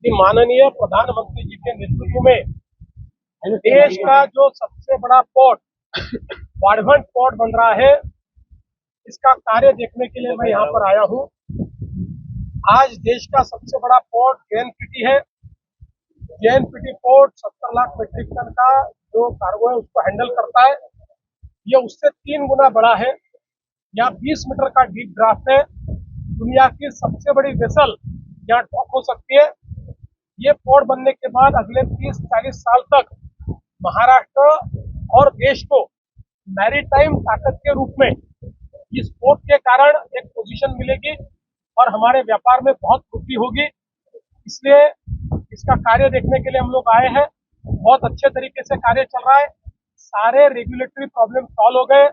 कि माननीय प्रधानमंत्री जी के नेतृत्व में देश का जो सबसे बड़ा पोर्ट वाढवण पोर्ट बन रहा है, इसका कार्य देखने के लिए मैं यहाँ पर आया हूँ। आज देश का सबसे बड़ा पोर्ट जेएनपीटी है। JNPT port 70 lakh metric ton का जो कार्गो है उसको हैंडल करता है। ये उससे 3 गुना बड़ा है। यहाँ 20 मीटर का डीप ड्राफ्ट है। दुनिया की सबसे बड़ी वेसल यहाँ डॉक हो सकती है। ये पोर्ट बनने के बाद अगले 30-40 साल तक महाराष्ट्र और देश को मैरीटाइम ताकत के रूप में इस पोर्ट के कारण एक पोजीशन मिलेगी और हमारे व्यापार में बहुत वृद्धि होगी। इसलिए इसका कार्य देखने के लिए हम लोग आए हैं। बहुत अच्छे तरीके से कार्य चल रहा है। सारे रेगुलेटरी प्रॉब्लम सॉल्व हो गए।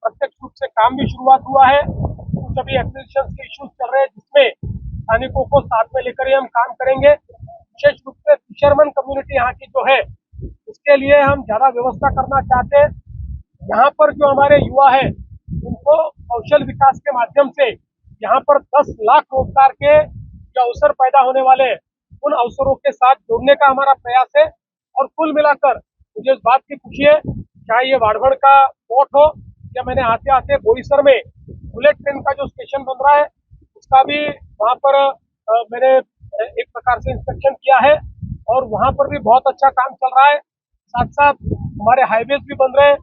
प्रत्यक्ष रूप से काम भी शुरुआत हुआ है। कुछ अभी एक्विजिशन के इश्यूज चल रहे हैं जिसमें स्थानिकों को साथ में लेकर ही हम काम करेंगे। विशेष रूप से फिशरमैन कम्युनिटी यहाँ की जो है उसके लिए हम ज्यादा व्यवस्था करना चाहते हैं। यहाँ पर जो हमारे युवा है उनको कौशल विकास के माध्यम से यहाँ पर 10 लाख रोजगार के जो अवसर पैदा होने वाले हैं उन अवसरों के साथ जोड़ने का हमारा प्रयास है। और कुल मिलाकर मुझे इस बात की खुशी है, चाहे ये वाढवण का पोर्ट हो या मैंने आते आते बोईसर में बुलेट ट्रेन का जो स्टेशन बन रहा है उसका भी वहाँ पर मैंने एक प्रकार से इंस्पेक्शन किया है और वहाँ पर भी बहुत अच्छा काम चल रहा है। साथ साथ हमारे हाईवेज भी बन रहे हैं।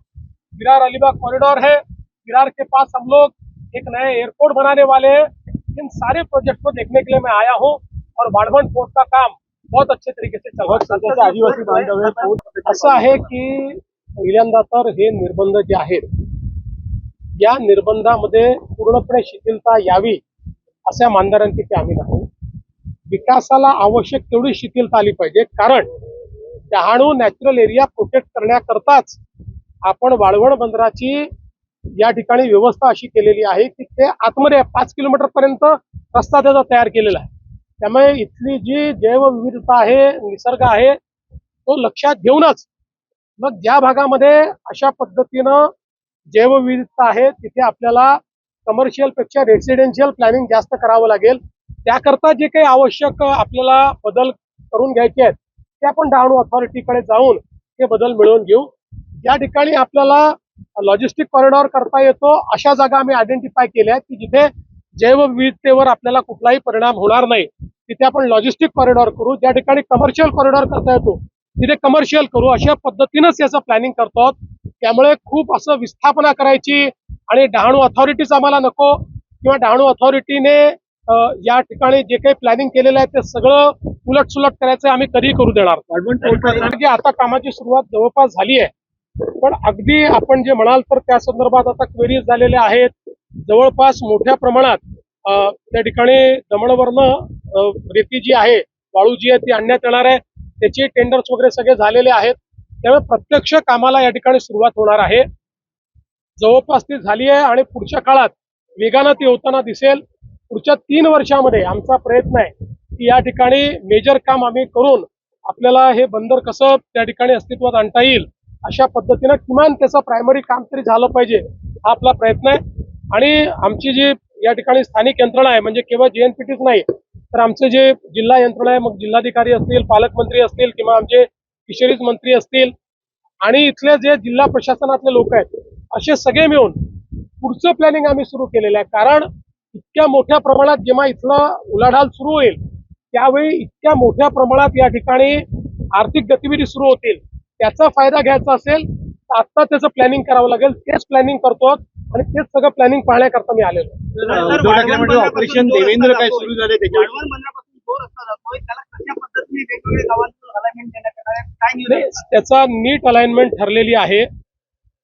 विरार अलीबाग कॉरिडोर है। विरार के पास हम लोग एक नए एयरपोर्ट बनाने वाले हैं। इन सारे प्रोजेक्ट को देखने के लिए मैं आया हूँ और वाढवण पोर्ट का काम बहुत अच्छे तरीके से चल रहा है। आदिवासी बांधव असं आहे की पहिल्यांदा तर हे निर्बंध जे आहेत या निर्बंधामध्ये पूर्णपणे शिथिलता यावी अशा मानणाऱ्यांपैकी आम्ही नाही। विकासाला आवश्यक तेवढी शिथिलता आली पाहिजे, कारण डहाणू नॅचरल एरिया प्रोटेक्ट करण्याकरताच आपण वाळवण बंदराची या ठिकाणी व्यवस्था अशी केलेली आहे की ते आतमध्ये 5 किलोमीटर पर्यंत रस्ता त्याचा तयार केलेला आहे। त्यामुळे इथली जी जैवविविधता आहे, निसर्ग आहे, तो लक्षात घेऊनच मग ज्या भागामध्ये अशा पद्धतीनं जैवविविधता आहे तिथे आपल्याला कमर्शियल पेक्षा रेसिडेन्शियल प्लॅनिंग जास्त करावं लागेल। त्याकरता जे काही आवश्यक आपल्याला बदल करून घ्यायचे आहेत ते आपण डहाणू अथॉरिटीकडे जाऊन ते बदल मिळवून घेऊ। या ठिकाणी आपल्याला लॉजिस्टिक कॉरिडॉर करता येतो अशा जागा आम्ही आयडेंटिफाय केल्या आहेत की जिथे जैवविविधतेवर आपल्याला कुठलाही परिणाम होणार नाही, तिथे आपण लॉजिस्टिक कॉरिडॉर करू। ज्या ठिकाणी कमर्शियल कॉरिडॉर करता येतो तिथे कमर्शियल करू, अशा पद्धतीनंच याचं प्लॅनिंग करतो आहोत। त्यामुळे खूप असं विस्थापना करायची आणि डहाणू अथॉरिटीच आम्हाला नको किंवा डहाणू अथॉरिटीने या ठिकाणी जे काही प्लॅनिंग केलेलं आहे ते सगळं उलटसुलट करायचं आम्ही कधी करू देणार नाही। आता कामाची सुरुवात जवळपास झाली आहे, पण अगदी आपण जे म्हणाल तर त्या संदर्भात आता क्वेरीज झालेल्या आहेत। जवळपास मोठ्या प्रमाणात त्या ठिकाणी दमणवरनं रेती जी आहे, वाळू जी आहे ती आणण्यात येणार आहे। त्याचे टेंडर्स वगैरे सगळे झालेले आहेत। त्यामुळे प्रत्यक्ष कामाला या ठिकाणी सुरुवात होणार आहे। जवळपास ती झाली आहे आणि पुढच्या काळात वेगानं ती होताना दिसेल। पुढच्या 3 वर्षामध्ये आमचा प्रयत्न आहे की या ठिकाणी मेजर काम आम्ही करून आपल्याला हे बंदर कसं त्या ठिकाणी अस्तित्वात आणता येईल अशा पद्धतीनं किमान त्याचं प्रायमरी काम तरी झालं पाहिजे हा आपला प्रयत्न आहे। आणि आमची जी या ठिकाणी स्थानिक यंत्रणा आहे, म्हणजे केवळ जेएनपीटीच नाही तर आमचे जे जिल्हा यंत्रणा आहे, मग जिल्हाधिकारी असतील, पालकमंत्री असतील किंवा आमचे फिशरीज मंत्री असतील आणि इथले जे जिल्हा प्रशासनातले लोक आहेत, असे सगळे मिळून पुढचं प्लॅनिंग आम्ही सुरू केलेलं आहे। कारण इतक्या मोठ्या प्रमाणात जेव्हा इथलं उलाढाल सुरू होईल त्यावेळी इतक्या मोठ्या प्रमाणात या ठिकाणी आर्थिक गतिविधी सुरू होतील, त्याचा फायदा घ्यायचा असेल तर आता त्याचं प्लॅनिंग करावं लागेल। तेच प्लॅनिंग करतो आणि तेच सगळं प्लॅनिंग पाहण्याकरता मी आलेलो। ऑपरेशन देवेंद्र काय सुरू झाले त्याचा नीट अलाइनमेंट ठरलेली आहे,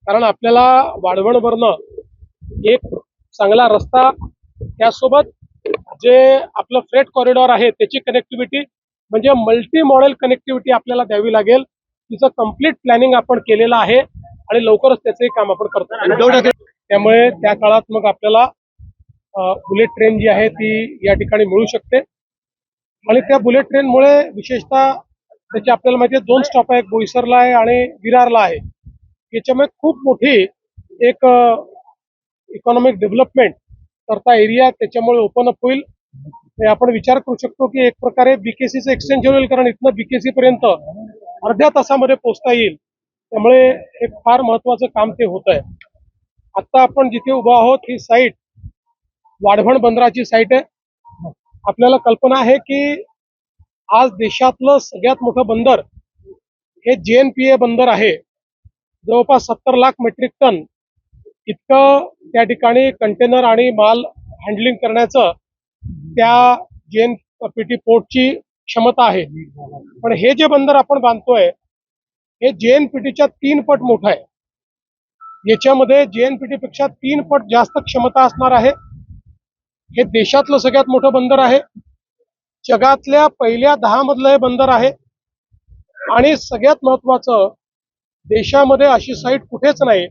कारण आपल्याला वाढवणवरनं एक चांगला रस्ता त्यासोबत जे आपलं फ्रेट कॉरिडॉर आहे त्याची कनेक्टिव्हिटी म्हणजे मल्टी मॉडेल कनेक्टिव्हिटी आपल्याला द्यावी लागेल। तिचं कंप्लीट प्लॅनिंग आपण केलेलं आहे आणि लवकरच त्याचंही काम आपण करतो। त्यामुळे त्या काळात मग आपल्याला बुलेट ट्रेन जी आहे ती या ठिकाणी मिळू शकते आणि त्या बुलेट ट्रेनमुळे विशेषतः त्याची आपल्याला माहिती आहे 2 स्टॉप आहे, बोईसरला आहे आणि विरारला आहे। याच्यामुळे खूप मोठी एक इकॉनॉमिक डेव्हलपमेंट करता एरिया त्याच्यामुळे ओपन अप होईल। हे आपण विचार करू शकतो की एक प्रकारे बीकेसीचं एक्सटेन्शन होईल, कारण इथनं बीकेसी पर्यंत अर्ध्या तासामध्ये पोहोचता येईल. त्यामुळे एक फार महत्वाचं काम ते होत आहे. आता आपण जिथे उभा आहोत ही साईट वाढवण बंदराची साईट आहे. आपल्याला कल्पना आहे की आज देशातलं सगळ्यात मोठं बंदर हे JNPA बंदर आहे. जवळपास 70 लाख मेट्रिक टन इतकं त्या ठिकाणी कंटेनर आणि माल हँडलिंग करण्याचं त्या JNPT पोर्टची क्षमता आहे. पण हे जे बंदर आपण बांधतोय हे JNPTच्या 3 पट मोठं आहे. याच्यामध्ये JNPT पेक्षा 3 पट जास्त क्षमता असणार आहे. हे देशातलं सगळ्यात मोठं बंदर आहे. जगातल्या पहिल्या 10 मधलं हे बंदर आहे. आणि सगळ्यात महत्वाचं, देशामध्ये अशी साईट कुठेच नाही.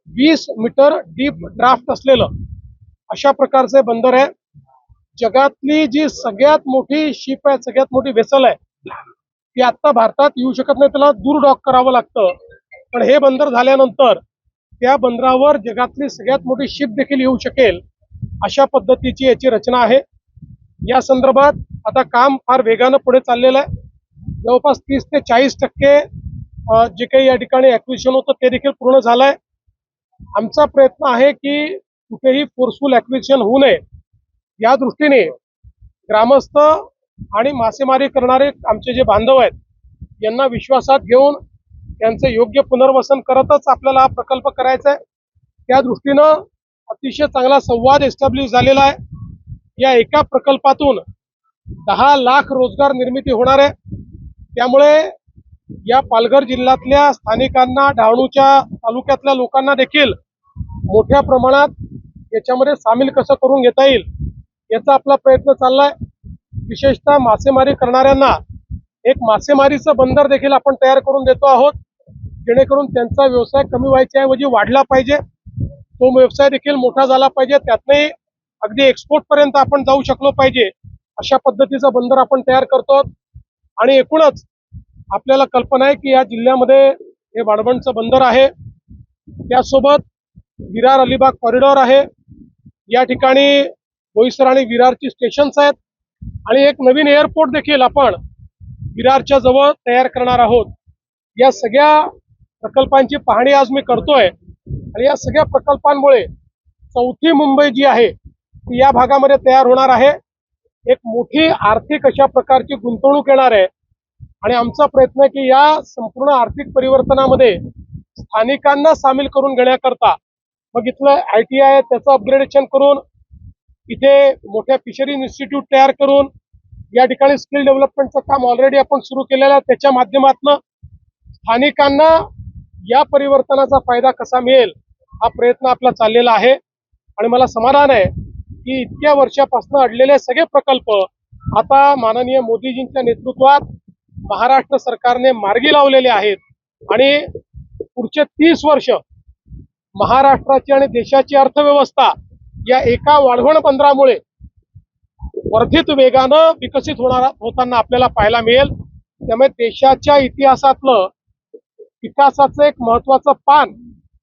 20 मीटर डीप ड्राफ्ट असलेलं अशा प्रकारचे बंदर आहे. जगातली जी सगळ्यात मोठी शिप आहे, सगळ्यात मोठी वेसल आहे, ती आता भारतात येऊ शकत नाही, त्याला दूर डॉक करावं लागतं. पण हे बंदर झाल्यानंतर त्या बंदरावर जगातली सगळ्यात मोठी शिप देखील येऊ शकेल, अशा पद्धतीची याची रचना आहे. या संदर्भात आता काम फार वेगानं पुढे चाललेलं आहे. जवळपास 30 ते 40% जे काही या ठिकाणी ॲक्विजिशन होतं ते देखील पूर्ण झालंय. आमचा प्रयत्न आहे की कुठेही फोर्सफुल ॲक्विजिशन होऊ नये, या दृष्टीने ग्रामस्थ आणि मासेमारी करणारे आमचे जे बांधव आहेत यांना विश्वासात घेऊन त्यांचं योग्य पुनर्वसन करतच आपल्याला हा प्रकल्प करायचा आहे. त्या दृष्टीनं अतिशय चांगला संवाद एस्टॅब्लिश झालेला आहे. या एका प्रकल्पातून 10 लाख रोजगार निर्मिती होणार आहे. त्यामुळे या पालघर जिल्ह्यातल्या स्थानिकांना, डहाणूच्या तालुक्यातल्या लोकांना देखील मोठ्या प्रमाणात याच्यामध्ये सामील कसं करून घेता येईल याचा आपला प्रयत्न चाललाय. विशेषतः मासेमारी करणाऱ्यांना एक मासेमारीचं बंदर देखील आपण तयार करून देतो आहोत, जेणेकरून त्यांचा व्यवसाय कमी व्हायच्या ऐवजी वाढला पाहिजे. तो व्यवसाय देखील मोठा झाला पाहिजे, त्यातनंही अगदी एक्सपोर्ट पर्यंत आपण जाऊ शकलो पाहिजे, अशा पद्धतीचं बंदर आपण तयार करतो. आणि एकूणच आपल्याला कल्पना आहे की या जिल्ह्यामध्ये हे वाढवणचं बंदर आहे, त्यासोबत विरार अलिबाग कॉरिडॉर आहे. या ठिकाणी बोईसर आणि विरारची स्टेशन्स आहेत आणि एक नवीन एअरपोर्ट देखील आपण विरारच्या जवळ तयार करणार आहोत. या सगळ्या प्रकल्पांची पाहणी आज मी करतोय आणि या सगळ्या प्रकल्पांमुळे चौथी मुंबई जी आहे ती या भागामध्ये तयार होणार आहे. एक मोठी आर्थिक अशा प्रकारची गुंतवणूक येणार आहे आणि आमचा प्रयत्न आहे की या संपूर्ण आर्थिक परिवर्तनामध्ये स्थानिकांना सामील करून घेण्याकरता मग इथलं ITI त्याचं अपग्रेडेशन करून इथे मोठ्या फिशरी इन्स्टिट्यूट तयार करून या ठिकाणी स्किल डेव्हलपमेंटचं काम ऑलरेडी आपण सुरू केलेलं आहे. त्याच्या माध्यमातून स्थानिकांना या परिवर्तनाचा फायदा कसा मिळेल हा प्रयत्न आपला चाललेला आहे. आणि मला समाधान आहे की इतक्या वर्षापासून अडलेले सगळे प्रकल्प आता माननीय मोदीजींच्या नेतृत्वात महाराष्ट्र सरकारने मार्गी लावलेले आहेत आणि पुढचे 30 वर्ष महाराष्ट्राची आणि देशाची अर्थव्यवस्था या एका वाढवण बंदरामुळे वर्धित वेगानं विकसित होताना आपल्याला पाहायला मिळेल. त्यामुळे देशाच्या इतिहासातलं विकासाचं एक महत्वाचं पान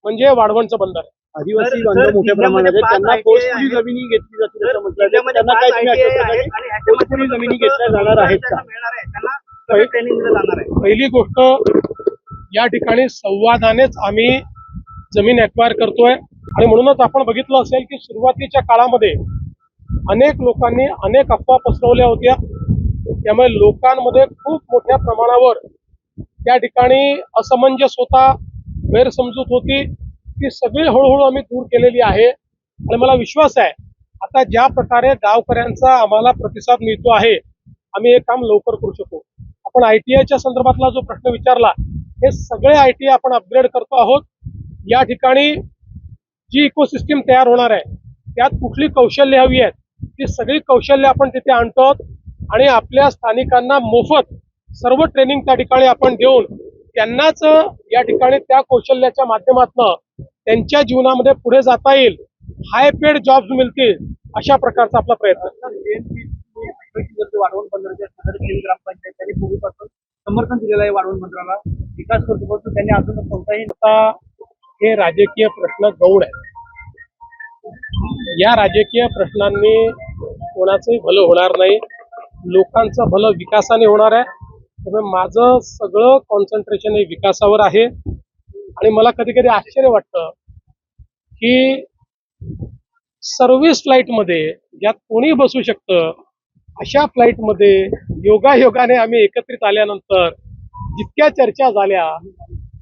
म्हणजे वाढवणचं बंदर आहे. आदिवासी बांधव मोठ्या प्रमाणात आहेत, त्यांना फोर्सफुली जमिनी घेतली जातील असं म्हटलं जातं. त्यांना काय तुम्ही फोर्सफुली जमिनी घेतल्या जाणार आहेत का? पहिली गोष्ट, या ठिकाणी संवादानेच आम्ही जमीन ॲक्वायर करतोय आणि म्हणूनच आपण बघितलं असेल की सुरुवातीच्या काळामध्ये अनेक लोकांनी अनेक अफवा पसरवल्या होत्या. त्यामुळे लोकांमध्ये खूप मोठ्या प्रमाणावर त्या ठिकाणी असमंजस होता, गैरसमजूत होती, ती सगळी हळूहळू आम्ही दूर केलेली आहे. आणि मला विश्वास आहे आता ज्या प्रकारे गावकऱ्यांचा आम्हाला प्रतिसाद मिळतो आहे, आम्ही हे काम लवकर करू शकू. आपण ITIच्या संदर्भातला जो प्रश्न विचारला, हे सगळे ITI आपण अपग्रेड करतो आहोत. या ठिकाणी जी इकोसिस्टीम तयार होणार आहे त्यात कुठली कौशल्य हवी आहेत ती सगळी कौशल्य आपण तिथे आणतो आणि आपल्या स्थानिकांना मोफत सर्व ट्रेनिंग त्या ठिकाणी आपण देऊन त्यांनाच या ठिकाणी त्या कौशल्याच्या माध्यमातून त्यांच्या जीवनामध्ये पुढे जाता येईल, हाय पेड जॉब्स मिळतील, अशा प्रकारचा आपला प्रयत्न आहे. वाढवण बंदराच्या ग्रामपंचायत पूर्वीपासून समर्थन दिलेलं आहे वाढवण बंदराला, विकास करतो, त्यांनी अजून कोणताही आता हे राजकीय प्रश्न गौण आहे. या राजकीय प्रश्नांनी कोणाचंही भलं होणार नाही, लोकांचं भलं विकासाने होणार आहे. त्यामुळे माझं सगळं कॉन्सन्ट्रेशन हे विकासावर आहे. आणि मला कधी कधी आश्चर्य वाटतं की सर्व्हिस फ्लाईटमध्ये ज्यात कोणी बसू शकतं अशा फ्लाईटमध्ये योगायोगाने आम्ही एकत्रित आल्यानंतर जितक्या चर्चा झाल्या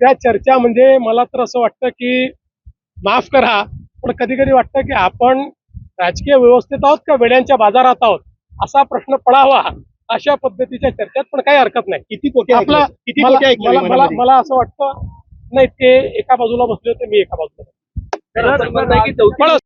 त्या चर्चा म्हणजे मला तर असं वाटतं की माफ करा पण कधी कधी वाटतं की आपण राजकीय व्यवस्थेत आहोत का वेड्यांच्या बाजारात आहोत असा प्रश्न पडावा. अशा पद्धतीच्या चर्चेत पण काही हरकत नाही. किती कोटी आपला ऐकले? किती मला कोटी ऐकले मला मला विमानामध्ये? मला असं वाटतं नाही ते एका बाजूला बसले होते मी एका बाजूला त्याला संबंध आहे की चौथी पण